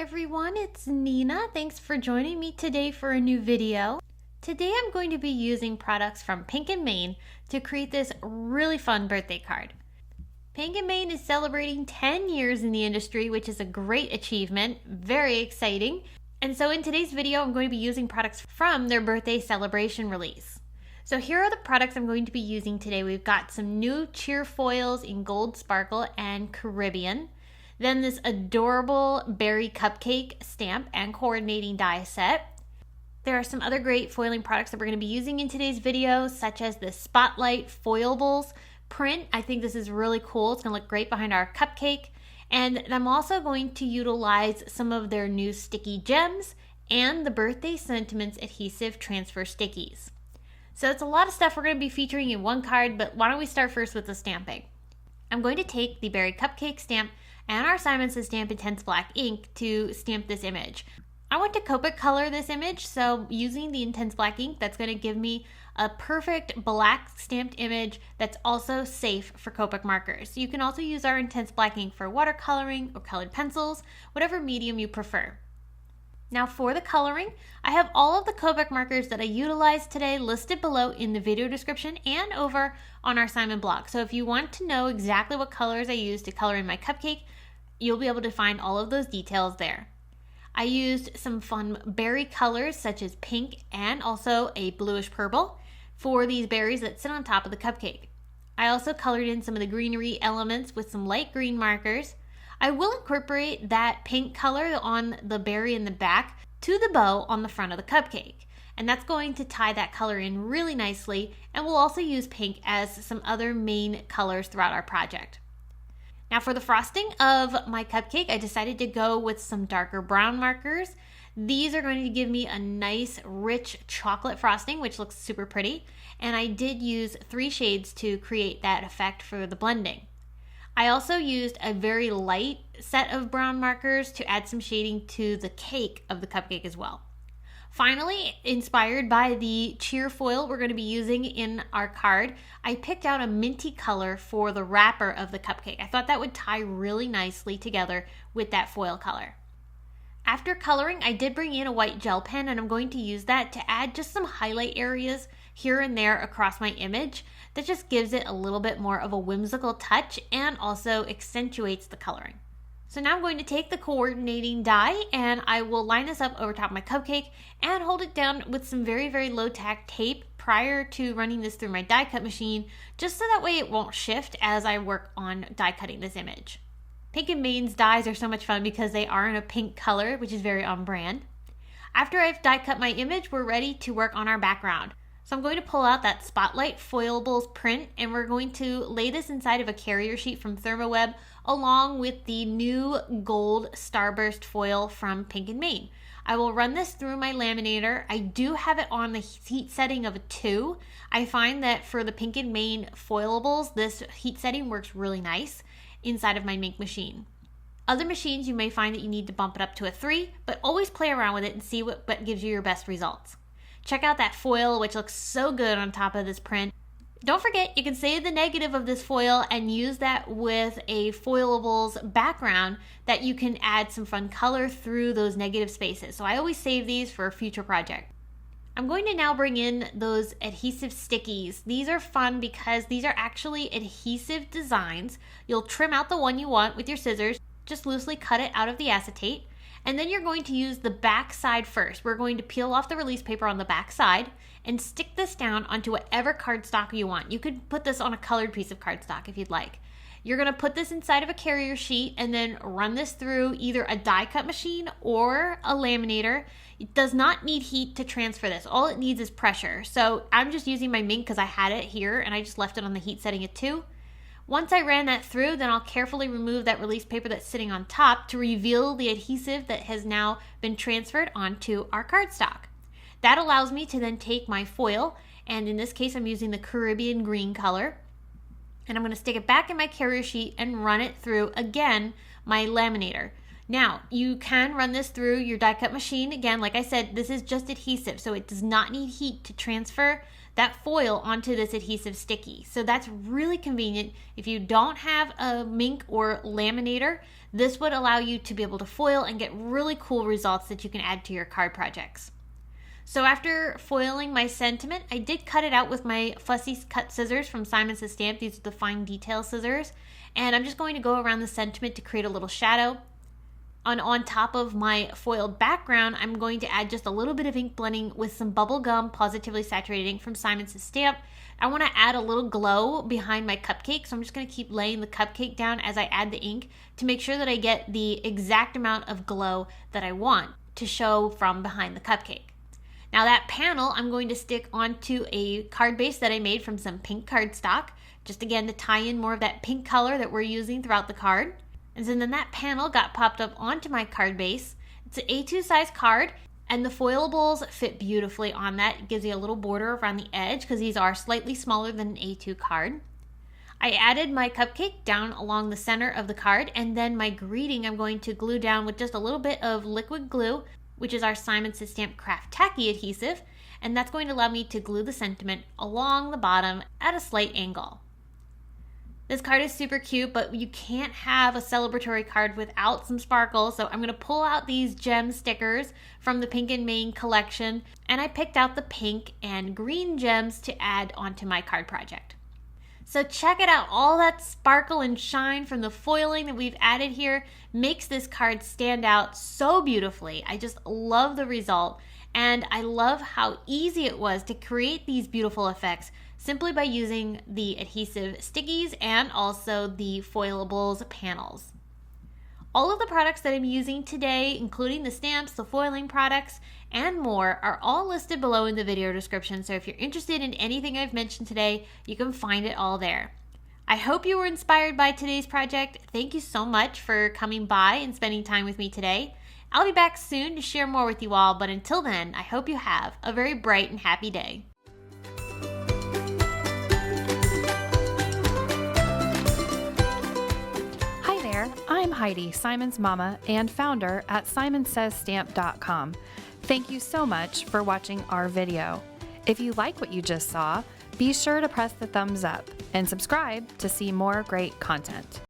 everyone, it's Nina. Thanks for joining me today for a new video. Today I'm going to be using products from Pink & Main to create this really fun birthday card. Pink & Main is celebrating 10 years in the industry, which is a great achievement, very exciting. And so in today's video, I'm going to be using products from their birthday celebration release. So here are the products I'm going to be using today. We've got some new CheerFoils in Gold Sparkle and Caribbean. Then this adorable berry cupcake stamp and coordinating die set. There are some other great foiling products that we're going to be using in today's video, such as the Spotlight Foilables print. I think this is really cool. It's going to look great behind our cupcake. And I'm also going to utilize some of their new sticky gems and the Birthday Sentiments Adhesive Transfer Stickies. So it's a lot of stuff we're going to be featuring in one card, but why don't we start first with the stamping. I'm going to take the berry cupcake stamp and our Simon Says Stamp Intense Black ink to stamp this image. I want to Copic color this image, so using the Intense Black ink, that's going to give me a perfect black stamped image that's also safe for Copic markers. You can also use our Intense Black ink for watercoloring or colored pencils, whatever medium you prefer. Now for the coloring, I have all of the Copic markers that I utilized today listed below in the video description and over on our Simon blog. So if you want to know exactly what colors I used to color in my cupcake, you'll be able to find all of those details there. I used some fun berry colors such as pink and also a bluish purple for these berries that sit on top of the cupcake. I also colored in some of the greenery elements with some light green markers. I will incorporate that pink color on the berry in the back to the bow on the front of the cupcake. And that's going to tie that color in really nicely, and we'll also use pink as some other main colors throughout our project. Now for the frosting of my cupcake, I decided to go with some darker brown markers. These are going to give me a nice, rich chocolate frosting, which looks super pretty. And I did use 3 shades to create that effect for the blending. I also used a very light set of brown markers to add some shading to the cake of the cupcake as well. Finally, inspired by the CheerFoil we're going to be using in our card, I picked out a minty color for the wrapper of the cupcake. I thought that would tie really nicely together with that foil color. After coloring, I did bring in a white gel pen, and I'm going to use that to add just some highlight areas here and there across my image that just gives it a little bit more of a whimsical touch and also accentuates the coloring. So now I'm going to take the coordinating die and I will line this up over top of my cupcake and hold it down with some very, very low tack tape prior to running this through my die cut machine, just so that way it won't shift as I work on die cutting this image. Pink & Main's dies are so much fun because they are in a pink color, which is very on brand. After I've die cut my image, we're ready to work on our background. So I'm going to pull out that Spotlight Foilables print, and we're going to lay this inside of a carrier sheet from ThermoWeb along with the new gold starburst foil from Pink & Main. I will run this through my laminator. I do have it on the heat setting of a 2. I find that for the Pink & Main foilables, this heat setting works really nice inside of my Mink machine. Other machines, you may find that you need to bump it up to a 3, but always play around with it and see what gives you your best results. Check out that foil, which looks so good on top of this print. Don't forget, you can save the negative of this foil and use that with a Foilables background that you can add some fun color through those negative spaces. So I always save these for a future project. I'm going to now bring in those adhesive stickies. These are fun because these are actually adhesive designs. You'll trim out the one you want with your scissors, just loosely cut it out of the acetate. And then you're going to use the back side first. We're going to peel off the release paper on the back side and stick this down onto whatever cardstock you want. You could put this on a colored piece of cardstock if you'd like. You're going to put this inside of a carrier sheet and then run this through either a die cut machine or a laminator. It does not need heat to transfer this. All it needs is pressure. So I'm just using my Mink because I had it here and I just left it on the heat setting at 2. Once I ran that through, then I'll carefully remove that release paper that's sitting on top to reveal the adhesive that has now been transferred onto our cardstock. That allows me to then take my foil, and in this case I'm using the Caribbean green color, and I'm going to stick it back in my carrier sheet and run it through, again, my laminator. Now, you can run this through your die cut machine. Again, like I said, this is just adhesive, so it does not need heat to transfer that foil onto this adhesive sticky. So that's really convenient. If you don't have a Mink or laminator, this would allow you to be able to foil and get really cool results that you can add to your card projects. So after foiling my sentiment, I did cut it out with my fussy cut scissors from Simon's Stamp. These are the fine detail scissors. And I'm just going to go around the sentiment to create a little shadow. On top of my foiled background, I'm going to add just a little bit of ink blending with some Bubblegum Pawsitively Saturated Ink from Simon's Stamp. I want to add a little glow behind my cupcake, so I'm just going to keep laying the cupcake down as I add the ink to make sure that I get the exact amount of glow that I want to show from behind the cupcake. Now that panel I'm going to stick onto a card base that I made from some pink cardstock, just again to tie in more of that pink color that we're using throughout the card. And then that panel got popped up onto my card base. It's an A2 size card, and the foilables fit beautifully on that. It gives you a little border around the edge because these are slightly smaller than an A2 card. I added my cupcake down along the center of the card, and then my greeting I'm going to glue down with just a little bit of liquid glue, which is our Simon's Stamp Craft Tacky adhesive, and that's going to allow me to glue the sentiment along the bottom at a slight angle. This card is super cute, but you can't have a celebratory card without some sparkle, so I'm going to pull out these gem stickers from the Pink and Main collection, and I picked out the pink and green gems to add onto my card project. So check it out, all that sparkle and shine from the foiling that we've added here makes this card stand out so beautifully. I just love the result, and I love how easy it was to create these beautiful effects simply by using the adhesive stickies and also the Foilables panels. All of the products that I'm using today, including the stamps, the foiling products, and more, are all listed below in the video description, so if you're interested in anything I've mentioned today, you can find it all there. I hope you were inspired by today's project. Thank you so much for coming by and spending time with me today. I'll be back soon to share more with you all, but until then, I hope you have a very bright and happy day. I'm Heidi, Simon's mama and founder at simonsaysstamp.com. Thank you so much for watching our video. If you like what you just saw, be sure to press the thumbs up and subscribe to see more great content.